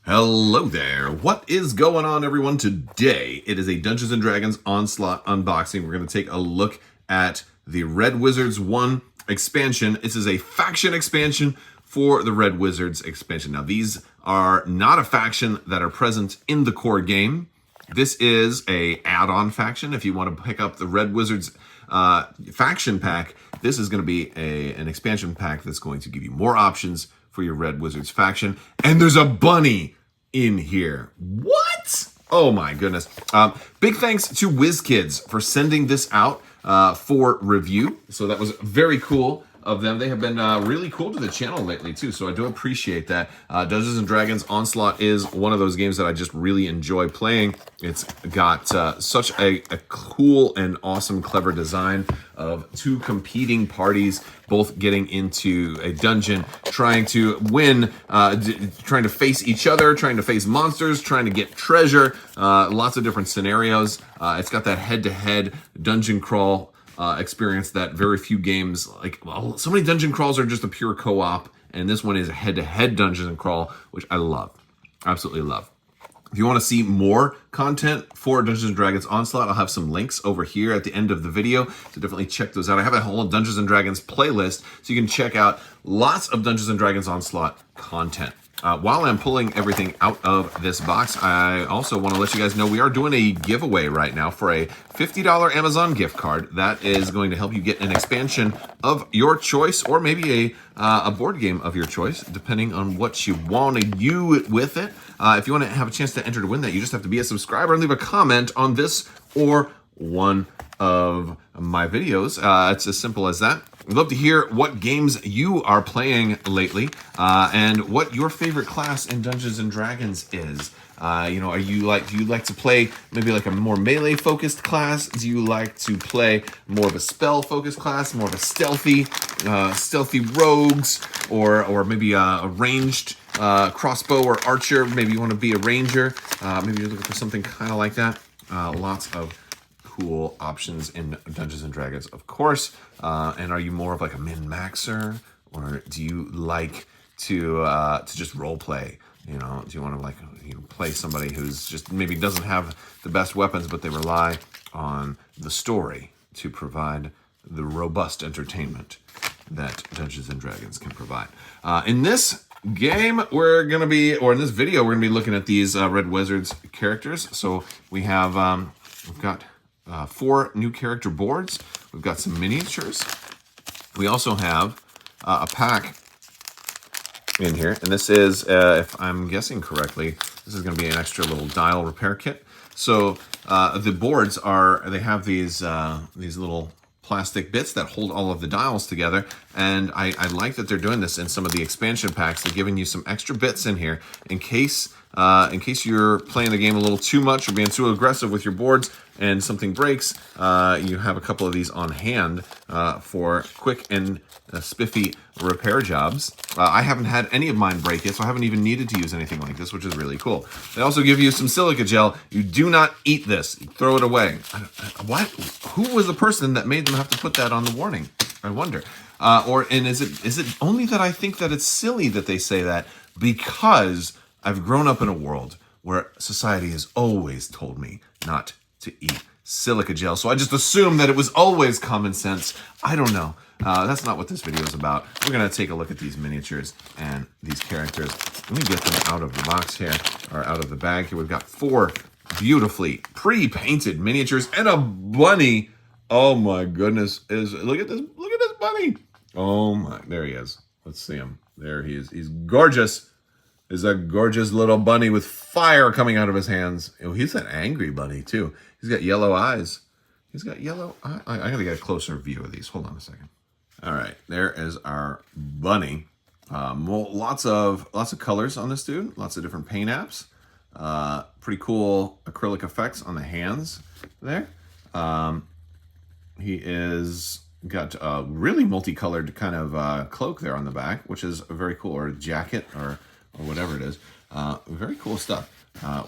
Hello there. What is going on, everyone? Today, it is a Dungeons & Dragons Onslaught unboxing. We're going to take a look at the Red Wizards 1 expansion. This is a faction expansion for the Red Wizards expansion. Now, these are not a faction that are present in the core game. This is a add-on faction. If you want to pick up the Red Wizards faction pack, this is going to be an expansion pack that's going to give you more options for your Red Wizards faction. And there's a bunny in here. What? Oh my goodness. Big thanks to WizKids for sending this out for review. So that was very cool of them. They have been really cool to the channel lately too, so I do appreciate that. Dungeons & Dragons Onslaught is one of those games that I just really enjoy playing. It's got such a cool and awesome, clever design of two competing parties, both getting into a dungeon, trying to win, trying to face each other, trying to face monsters, trying to get treasure, lots of different scenarios. It's got that head-to-head dungeon crawl experience that very few games, so many dungeon crawls are just a pure co-op, and this one is a head-to-head dungeon crawl, which I love, absolutely love. If you want to see more content for Dungeons & Dragons Onslaught, I'll have some links over here at the end of the video, so definitely check those out. I have a whole Dungeons & Dragons playlist, so you can check out lots of Dungeons & Dragons Onslaught content. While I'm pulling everything out of this box, I also want to let you guys know we are doing a giveaway right now for a $50 Amazon gift card that is going to help you get an expansion of your choice, or maybe a board game of your choice, depending on what you want to do with it. If you want to have a chance to enter to win that, you just have to be a subscriber and leave a comment on this or one of my videos. It's as simple as that. We'd love to hear what games you are playing lately, and what your favorite class in Dungeons & Dragons is. Do you like to play maybe like a more melee focused class? Do you like to play more of a spell focused class, more of a stealthy rogues, or maybe a ranged crossbow or archer? Maybe you want to be a ranger. Maybe you're looking for something kind of like that. Lots of cool options in Dungeons & Dragons, of course. And are you more of like a min-maxer, or do you like to just role play? Do you want to play somebody who's just maybe doesn't have the best weapons, but they rely on the story to provide the robust entertainment that Dungeons & Dragons can provide. In this game, in this video, we're gonna be looking at these Red Wizards characters. So we have, we've got 4 new character boards. We've got some miniatures. We also have a pack in here, and this is, if I'm guessing correctly, this is going to be an extra little dial repair kit. So the boards they have these little plastic bits that hold all of the dials together, and I like that they're doing this in some of the expansion packs. They're giving you some extra bits in here in case you're playing the game a little too much or being too aggressive with your boards and something breaks. You have a couple of these on hand for quick and spiffy repair jobs. I haven't had any of mine break yet, so I haven't even needed to use anything like this, which is really cool. They also give you some silica gel. You do not eat this. You throw it away. What? Who was the person that made them have to put that on the warning? I wonder. Is it only that I think that it's silly that they say that, because I've grown up in a world where society has always told me not to eat silica gel, so I just assume that it was always common sense. I don't know. That's not what this video is about. We're going to take a look at these miniatures and these characters. Let me get them out of the box here, or out of the bag here. We've got 4 beautifully pre-painted miniatures and a bunny. Oh my goodness. Look at this bunny. Oh my, there he is. Let's see him. There he is. He's gorgeous. Is a gorgeous little bunny with fire coming out of his hands. Oh, he's an angry bunny too. He's got yellow eyes. He's got yellow eyes. I gotta get a closer view of these. Hold on a second. All right, there is our bunny. Lots of colors on this dude. Lots of different paint apps. Pretty cool acrylic effects on the hands there. He is got a really multicolored kind of cloak there on the back, which is very cool, or a jacket, or whatever it is. Very cool stuff.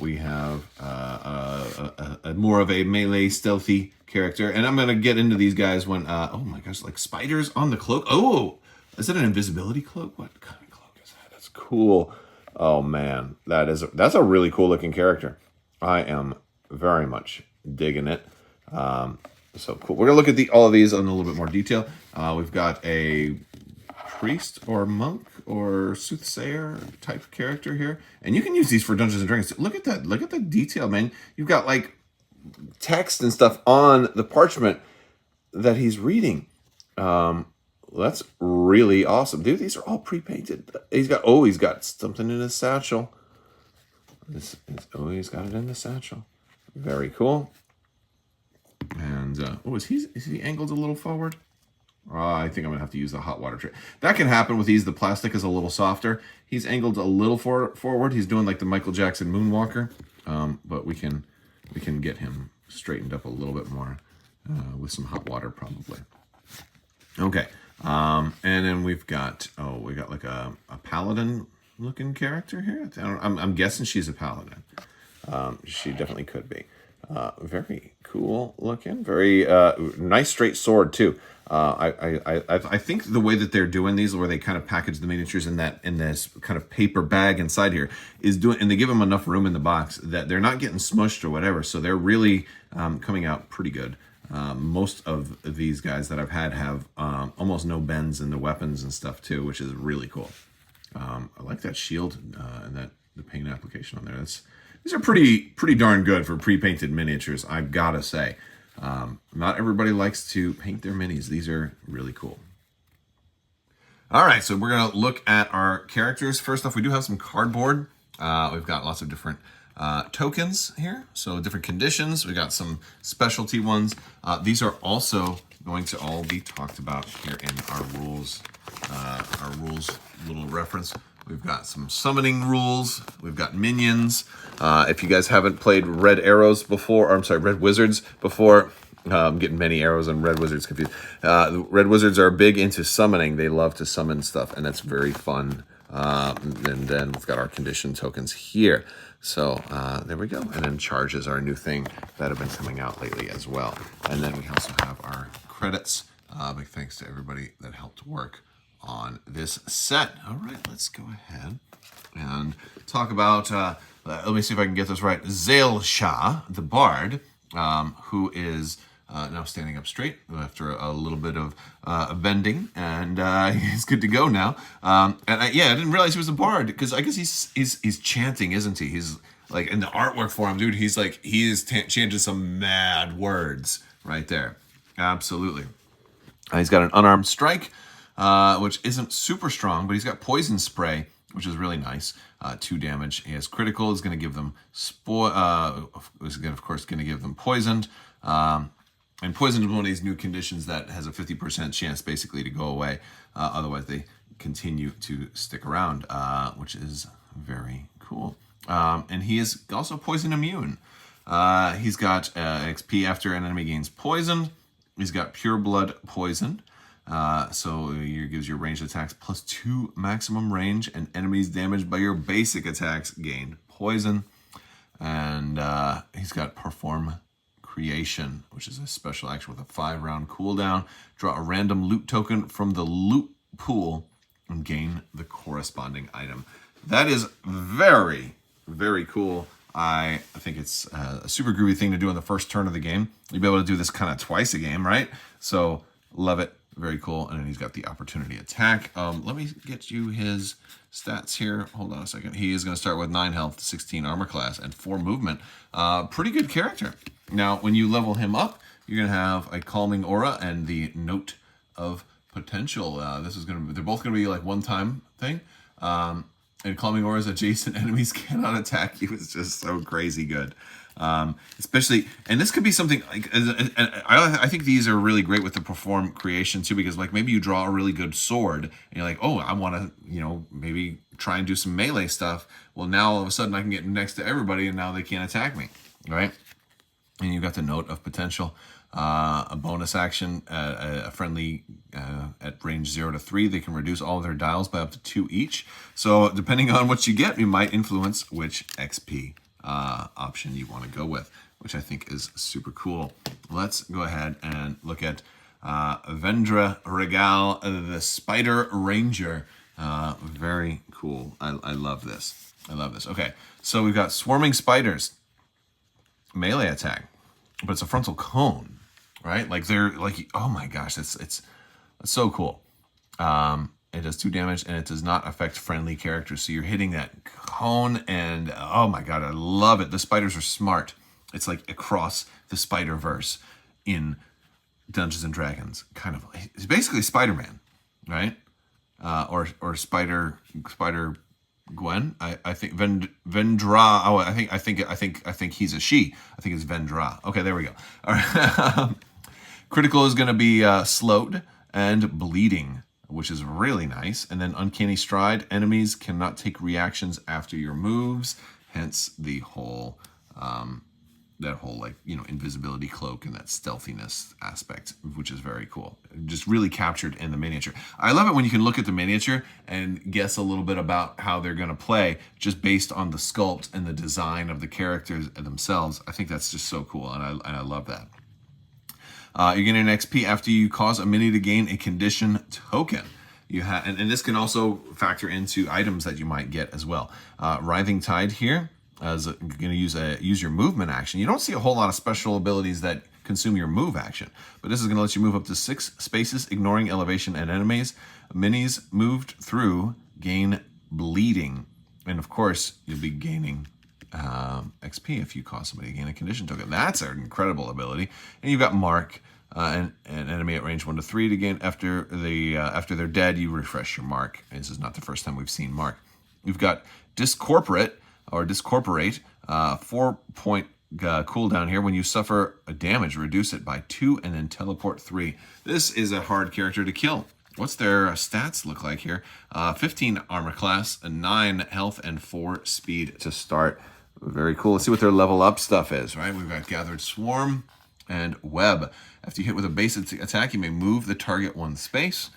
We have a more of a melee stealthy character, and I'm gonna get into these guys when oh my gosh, like spiders on the cloak. Oh, is it an invisibility cloak? What kind of cloak is that? That's cool. Oh man, that's a really cool looking character. I am very much digging it. So cool. We're gonna look at all of these in a little bit more detail. We've got a priest or monk or soothsayer type character here, and you can use these for Dungeons and Dragons. Look at that! Look at the detail, man. You've got like text and stuff on the parchment that he's reading. That's really awesome, dude. These are all pre-painted. He's got something in his satchel. He's got it in the satchel. Very cool. And is he angled a little forward? I think I'm gonna have to use the hot water trick. That can happen with these. The plastic is a little softer. He's angled a little forward. He's doing like the Michael Jackson moonwalker. But we can get him straightened up a little bit more with some hot water probably. Okay. And then we got like a paladin looking character here. I'm guessing she's a paladin. She definitely could be. Very cool looking. Very nice straight sword too. I think the way that they're doing these, where they kind of package the miniatures in this kind of paper bag inside here, and they give them enough room in the box that they're not getting smushed or whatever. So they're really coming out pretty good. Most of these guys that I've had have almost no bends in the weapons and stuff too, which is really cool. I like that shield and the paint application on there. These are pretty darn good for pre-painted miniatures, I've got to say. Not everybody likes to paint their minis. These are really cool. All right, so we're going to look at our characters. First off, we do have some cardboard. We've got lots of different tokens here, so different conditions. We got some specialty ones. These are also going to all be talked about here in our rules little reference. We've got some summoning rules. We've got minions. If you guys haven't played Red Wizards before, I'm getting many arrows and Red Wizards confused. Red Wizards are big into summoning. They love to summon stuff, and that's very fun. And then we've got our condition tokens here. So there we go. And then charges are a new thing that have been coming out lately as well. And then we also have our credits. Big thanks to everybody that helped work on this set. All right, let's go ahead and talk about, let me see if I can get this right, Zail Shah, the Bard, who is now standing up straight after a little bit of bending, and he's good to go now. I didn't realize he was a bard, because I guess he's chanting, isn't he? He's like, in the artwork for him, dude, he is chanting some mad words right there. Absolutely. He's got an unarmed strike, which isn't super strong, but he's got poison spray, which is really nice. 2 damage. He has critical. Is going to give them of course going to give them poisoned. And poison is one of these new conditions that has a 50% chance basically to go away. Otherwise, they continue to stick around, which is very cool. And he is also poison immune. He's got XP after an enemy gains poisoned. He's got pure blood poisoned. So it gives your ranged attacks plus 2 maximum range, and enemies damaged by your basic attacks gained poison. And he's got perform creation, which is a special action with a 5-round cooldown. Draw a random loot token from the loot pool and gain the corresponding item. That is very, very cool. I think it's a super groovy thing to do in the first turn of the game. You'll be able to do this kind of twice a game, right? So love it. Very cool. And then he's got the opportunity attack. Let me get you his stats here. Hold on a second. He is going to start with 9 health, 16 armor class, and 4 movement. Pretty good character. Now, when you level him up, you're going to have a calming aura and the note of potential. They're both going to be like one-time thing. And calming auras adjacent enemies cannot attack you. It's just so crazy good. Especially, and this could be something like, I think these are really great with the perform creation too, because like maybe you draw a really good sword and you're like, oh, I want to, maybe try and do some melee stuff. Well, now all of a sudden I can get next to everybody and now they can't attack me, right? And you got the note of potential, a bonus action, a friendly at range 0 to 3. They can reduce all of their dials by up to 2 each. So depending on what you get, you might influence which XP option you want to go with, which I think is super cool. Let's go ahead and look at Vendra Regal, the Spider Ranger. Very cool. I love this. I love this. Okay, so we've got Swarming Spiders. Melee attack, but it's a frontal cone, right? Like they're like, oh my gosh, it's so cool. It does 2 damage and it does not affect friendly characters. So you're hitting that cone and oh my god, I love it. The spiders are smart. It's like across the Spider-Verse in Dungeons and Dragons, kind of. It's basically Spider-Man, right? Or Spider Gwen. I think Vendra. Oh, I think he's a she. I think it's Vendra. Okay, there we go. All right. Critical is going to be slowed and bleeding, which is really nice. And then Uncanny Stride. Enemies cannot take reactions after your moves. Hence the whole that whole, like, you know, invisibility cloak and that stealthiness aspect, which is very cool. Just really captured in the miniature. I love it when you can look at the miniature and guess a little bit about how they're going to play just based on the sculpt and the design of the characters themselves. I think that's just so cool, and I love that. You're getting an XP after you cause a mini to gain a condition token. You have, and this can also factor into items that you might get as well. Writhing Tide here. As going to use your movement action. You don't see a whole lot of special abilities that consume your move action, but this is going to let you move up to 6 spaces, ignoring elevation and enemies. Minis moved through gain bleeding, and of course you'll be gaining XP if you cause somebody to gain a condition token. That's an incredible ability. And you've got Mark, an enemy at range 1 to 3 to gain after they're dead. You refresh your Mark. And this is not the first time we've seen Mark. You've got Discorporate. Or Discorporate, 4-point cooldown here. When you suffer a damage, reduce it by 2 and then teleport 3. This is a hard character to kill. What's their stats look like here? 15 armor class, 9 health, and 4 speed to start. Very cool. Let's see what their level up stuff is, right? We've got Gathered Swarm and Web. After you hit with a base attack, you may move the target 1 space.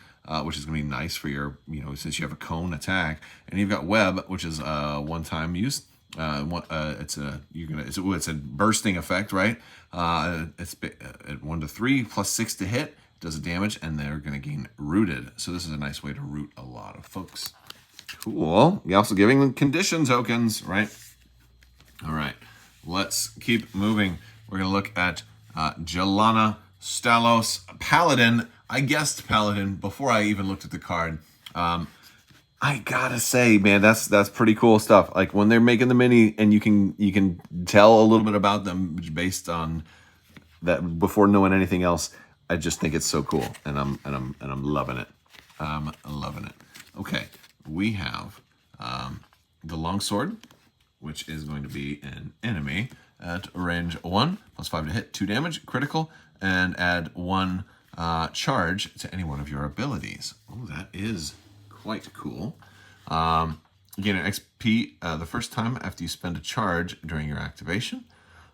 Which is going to be nice for your, you know, since you have a cone attack. And you've got Web, which is one-time use. It's a bursting effect, right? It's at 1 to 3 plus 6 to hit, does a damage, and they're going to gain Rooted. So this is a nice way to root a lot of folks. Cool. You're also giving them condition tokens, right? All right, let's keep moving. We're going to look at Jelana Stalos Paladin. I guessed Paladin before I even looked at the card. I gotta say, man, that's pretty cool stuff. Like when they're making the mini, and you can tell a little bit about them based on that before knowing anything else. I just think it's so cool, and I'm loving it. I'm loving it. Okay, we have the longsword, which is going to be an enemy at range 1 plus 5 to hit, 2 damage, critical, and add 1. Charge to any one of your abilities. Oh, that is quite cool. You gain an XP the first time after you spend a charge during your activation.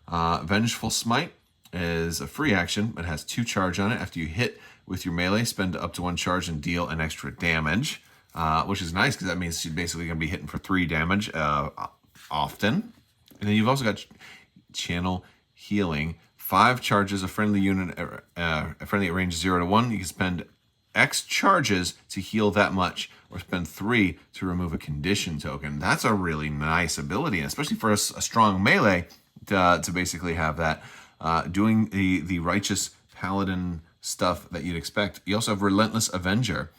Vengeful Smite is a free action, but has 2 charge on it. After you hit with your melee, spend up to 1 charge and deal an extra damage, which is nice because that means she's basically going to be hitting for 3 damage often. And then you've also got Channel Healing. 5 charges, a friendly unit, a friendly at range 0 to 1. You can spend X charges to heal that much, or spend 3 to remove a condition token. That's a really nice ability, and especially for a strong melee to basically have that. Doing the righteous paladin stuff that you'd expect. You also have Relentless Avenger,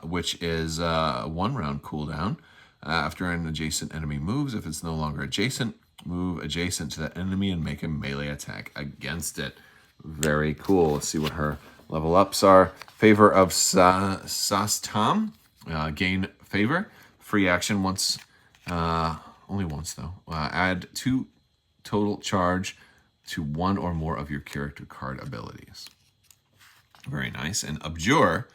which is 1 round cooldown. After an adjacent enemy moves, if it's no longer adjacent, move adjacent to that enemy and make a melee attack against it. Very cool. Let's see what her level ups are. Favor of Sastam. Gain favor. Free action once. Only once though. Add 2 total charge to 1 or more of your character card abilities. Very nice. And Abjure,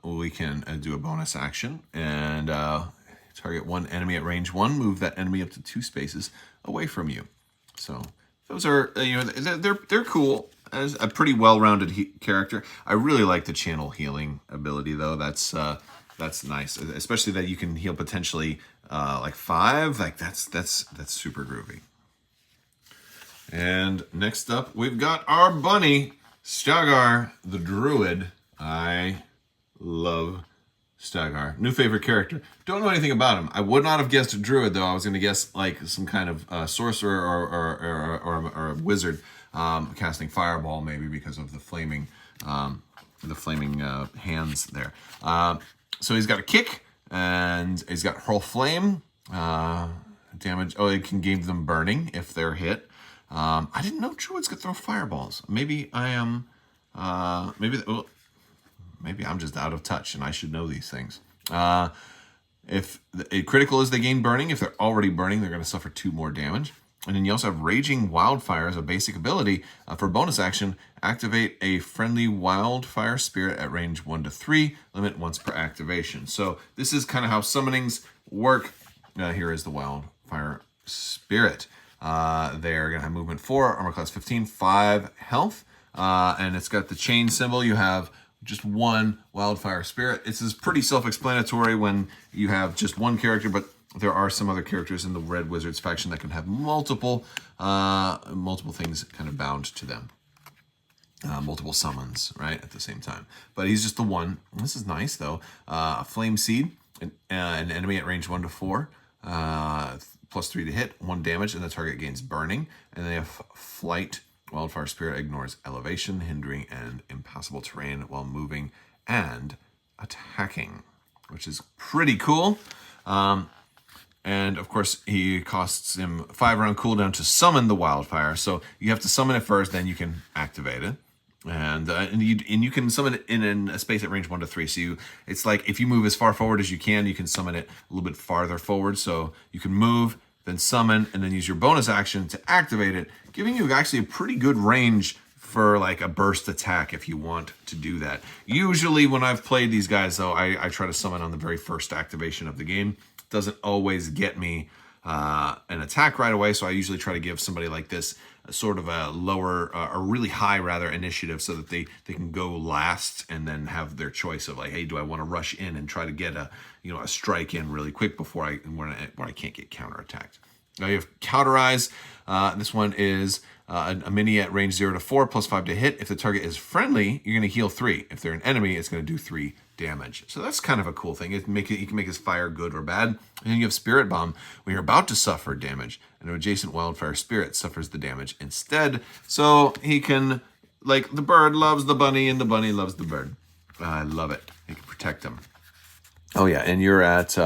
we can do a bonus action and target 1 enemy at range 1. Move that enemy up to 2 spaces away from you. So those are, you know, they're cool. As a pretty well-rounded character. I really like the channel healing ability though. That's nice, especially that you can heal potentially like 5. Like that's super groovy. And next up, we've got our bunny, Stagar the Druid. I love Stagar. New favorite character. Don't know anything about him. I would not have guessed a druid, though. I was going to guess like some kind of sorcerer or a wizard casting fireball, maybe because of the flaming hands there. So he's got a kick, and he's got hurl flame. Damage. Oh, it can give them burning if they're hit. I didn't know druids could throw fireballs. Maybe I am. Maybe I'm just out of touch and I should know these things. If critical is they gain burning. If they're already burning, they're going to suffer 2 more damage. And then you also have Raging Wildfire as a basic ability. For bonus action, activate a friendly wildfire spirit at range 1 to 3, limit once per activation. So this is kind of how summonings work. Here is the wildfire spirit. They're going to have movement 4, armor class 15, 5 health. And it's got the chain symbol. You have just 1 wildfire spirit. It's pretty self-explanatory when you have just 1 character, but there are some other characters in the Red Wizards faction that can have multiple things kind of bound to them. Multiple summons, right, at the same time. But he's just the 1. This is nice, though. Flame Seed, an enemy at range 1 to 4. Plus 3 to hit, 1 damage, and the target gains burning. And they have Flight. Wildfire Spirit ignores elevation, hindering, and impassable terrain while moving and attacking, which is pretty cool. And of course, he costs him 5-round cooldown to summon the wildfire. So you have to summon it first, then you can activate it. And you can summon it in a space at range 1 to 3. So it's like if you move as far forward as you can summon it a little bit farther forward. So you can move, then summon, and then use your bonus action to activate it, giving you actually a pretty good range for like a burst attack if you want to do that. Usually when I've played these guys, though, I try to summon on the very first activation of the game. It doesn't always get me an attack right away, so I usually try to give somebody like this a sort of a lower, or really high rather, initiative so that they can go last and then have their choice of like, hey, do I want to rush in and try to get a strike in really quick before when I can't get counterattacked. Now you have Cauterize. This one is a mini at range 0 to 4, plus 5 to hit. If the target is friendly, you're going to heal 3. If they're an enemy, it's going to do 3 damage. So that's kind of a cool thing. You can make his fire good or bad. And then you have Spirit Bomb. When you're about to suffer damage, an adjacent wildfire spirit suffers the damage instead. So he can, like, the bird loves the bunny and the bunny loves the bird. I love it. He can protect them. Oh yeah, and you're at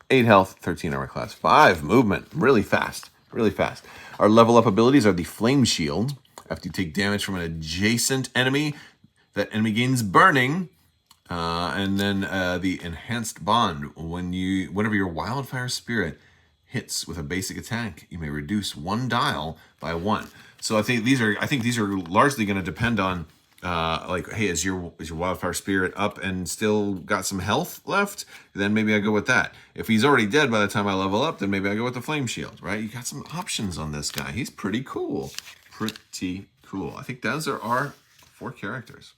8 health, 13 armor class, 5 movement. Really fast. Really fast. Our level up abilities are the Flame Shield. After you take damage from an adjacent enemy, that enemy gains burning. And then the Enhanced Bond. Whenever your wildfire spirit hits with a basic attack, you may reduce 1 dial by 1. So I think these are largely going to depend on like, hey, is your wildfire spirit up and still got some health left? Then maybe I go with that. If he's already dead by the time I level up, then maybe I go with the Flame Shield, right? You got some options on this guy. He's pretty cool. Pretty cool. I think those are our 4 characters.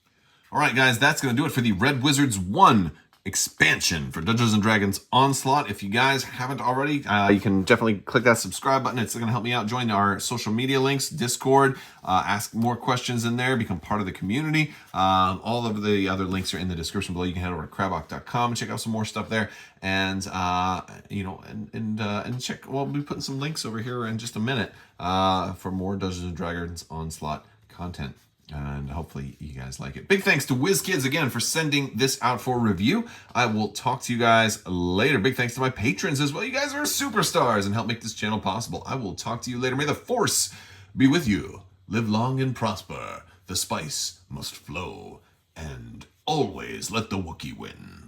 All right, guys, that's going to do it for the Red Wizards 1 expansion for Dungeons & Dragons Onslaught. If you guys haven't already, you can definitely click that subscribe button. It's going to help me out. Join our social media links, Discord, ask more questions in there, become part of the community. All of the other links are in the description below. You can head over to crabbok.com and check out some more stuff there. And and check. Well, we'll be putting some links over here in just a minute for more Dungeons & Dragons Onslaught content. And hopefully you guys like it. Big thanks to WizKids again for sending this out for review. I will talk to you guys later. Big thanks to my patrons as well. You guys are superstars and help make this channel possible. I will talk to you later. May the Force be with you. Live long and prosper. The spice must flow. And always let the Wookiee win.